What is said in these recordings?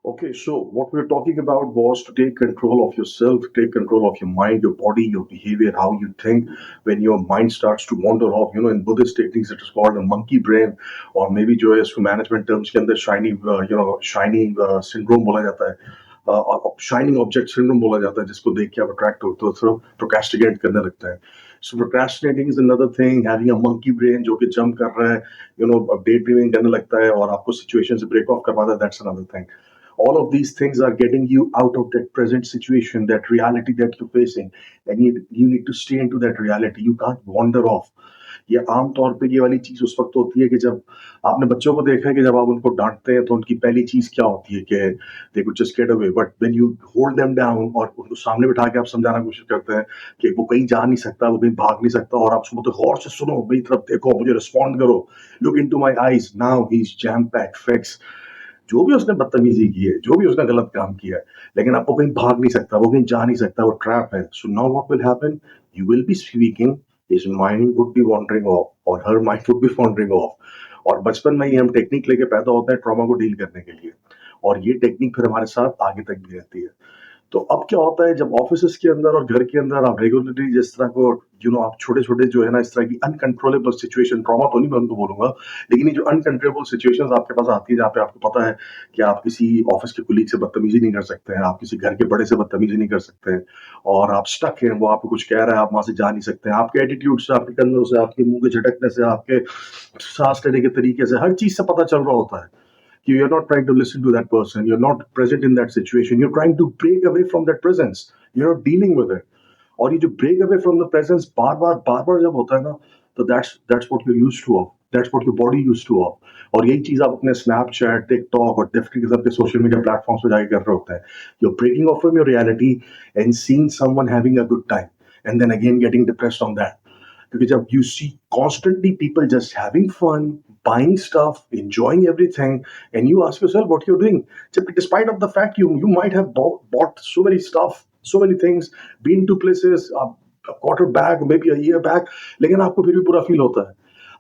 Okay, so what we're talking about was to take control of yourself, take control of your mind, your body, your behavior, how you think. When your mind starts to wander off, in Buddhist techniques, it is called a monkey brain, or maybe जो है इसको management terms के अंदर shiny syndrome बोला जाता है, shining object syndrome बोला जाता है, जिसको देख के आप attract होते हो, तो procrastinate करने लगता है. So procrastinating is another thing. Having a monkey brain जो कि jump कर रहा है, daydreaming करने लगता है और आपको situation से break off करवाता है, that's another thing. All of these things are getting you out of that present situation, that reality that you're facing, and you need to stay into that reality. You can't wander off. ये आम तौर पे ये वाली चीज उस वक्त होती है कि जब आपने बच्चों को देखा है कि जब आप उनको डांटते हैं तो उनकी पहली चीज क्या होती है कि they could just get away, but when you hold them down और उनको सामने बिठा के आप समझाना की कोशिश करते हैं कि वो कहीं जा नहीं सकता, वो कहीं भाग नहीं सकता, और आप उसको गौर से सुनो, मेरी तरफ देखो, मुझे रिस्पॉन्ड करो, look into my eyes, now he is jam packed fix. जो भी उसने बदतमीजी की है, जो भी उसने गलत काम किया है, लेकिन आपको कहीं भाग नहीं सकता, वो कहीं जा नहीं सकता, वो ट्रैप है. So now what will happen, you will be speaking, his mind would be wandering off, और her mind would be wandering off. और बचपन में ही हम टेक्निक लेके पैदा होते हैं ट्रॉमा को डील करने के लिए, और ये टेक्निक फिर हमारे साथ आगे तक भी रहती है. तो अब क्या होता है, जब ऑफिस के अंदर और घर के अंदर आप रेगुलरली जिस तरह को आप छोटे छोटे जो है ना, इस तरह की अनकंट्रोलेबल सिचुएशन, ट्रॉमा तो नहीं मैं उनको बोलूंगा, लेकिन ये जो अनकंट्रोलेबल सिचुएशंस आपके पास आती है, जहाँ पे आपको पता है कि आप किसी ऑफिस के कुलीग से बदतमीजी नहीं कर सकते हैं, आप किसी घर के बड़े से बदतमीजी नहीं कर सकते हैं, और आप स्टक हैं, वो आपको कुछ कह रहा है, आप वहां से जा नहीं सकते हैं, आपके एटीट्यूड से, आपके कंधों से, आपके मुंह के झटकने से, आपके सांस लेने के तरीके से, हर चीज से पता चल रहा होता है कि you're not trying to listen to that person, you're not present in that situation, you're trying to break away from that presence, you're not dealing with it. और ये जो break away from the presence बार बार जब होता है ना, तो that's what you're used to of, that's what your body used to of. और यही चीज आप अपने Snapchat, TikTok और डिफरेंट किस्म के सोशल मीडिया प्लेटफॉर्म्स पे जाके कर रहे होते हैं. You're breaking off from your reality and seeing someone having a good time, and then again getting depressed on that. Because जब you see constantly people just having fun, buying stuff, enjoying everything, and you ask yourself what you're doing. Despite of the fact you might have bought so many stuff, so many things, been to places a quarter back, maybe a year back, लेकिन आपको फिर भी बुरा feel होता है,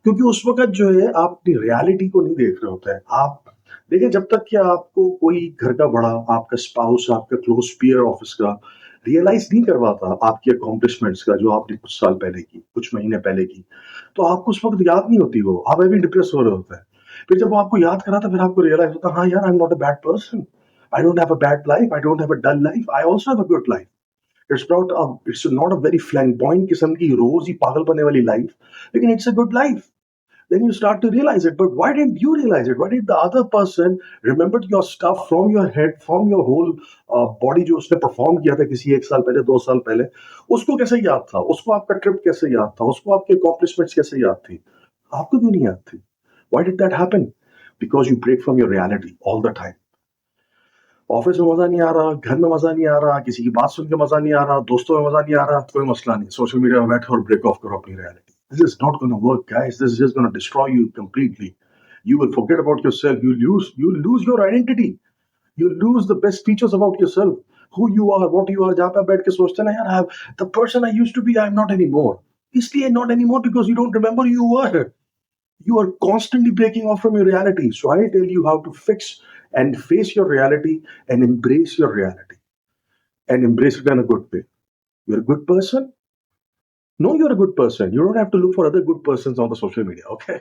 क्योंकि उस वक्त जो है आप अपनी रियलिटी को नहीं देख रहे होते हैं. आप देखिए, जब तक कि आपको कोई घर का बड़ा, आपका स्पाउस, आपका क्लोज पीयर ऑफिस का रियलाइज नहीं करवाता आपकी अकॉम्प्लिशमेंट्स का, जो आपने कुछ साल पहले की, कुछ महीने पहले की, तो आपको उस वक्त याद नहीं होती, वो आप अभी डिप्रेस हो रहे होते हैं. फिर जब वो आपको याद कराता, फिर आपको रियलाइज होता है, हाँ यार, I am not a bad person, I don't have a bad life, I don't have a dull life, I also have a good life. It's not a very flamboyant किस्म की रोज ही पागल बनने वाली लाइफ, लेकिन it's a good life. Then you start to realize it. But why didn't you realize it? Why did the other person remembered your stuff from your head, from your whole body, जो उसने perform किया था किसी एक साल पहले, 2 साल पहले, उसको कैसे याद था, उसको आपका ट्रिप कैसे याद था, उसको आपके अकॉम्प्लिशमेंट्स कैसे याद थी, आपको क्यों नहीं याद थी? Why did that happen? Because you break from your reality all the time. Office में मजा नहीं आ रहा, घर में मजा नहीं आ रहा, किसी की बात सुन के मजा नहीं आ रहा, दोस्तों में मजा नहीं आ रहा, कोई मसला नहीं, सोशल मीडिया में बैठो और ब्रेक ऑफ करो अपनी reality. This is not gonna work guys, this is just gonna destroy you completely. You will forget about yourself, you lose your identity, you lose the best features about yourself, who you are, what you are. जहाँ पे आप बैठ के सोचते हैं ना, यार, the person I used to be, I'm not anymore. इसलिए not anymore because you don't remember who you were. You are constantly breaking off from your reality. So I tell you how to fix and face your reality and embrace your reality, and embrace it in a good way. You're a good person. No, you're a good person. You don't have to look for other good persons on the social media. Okay.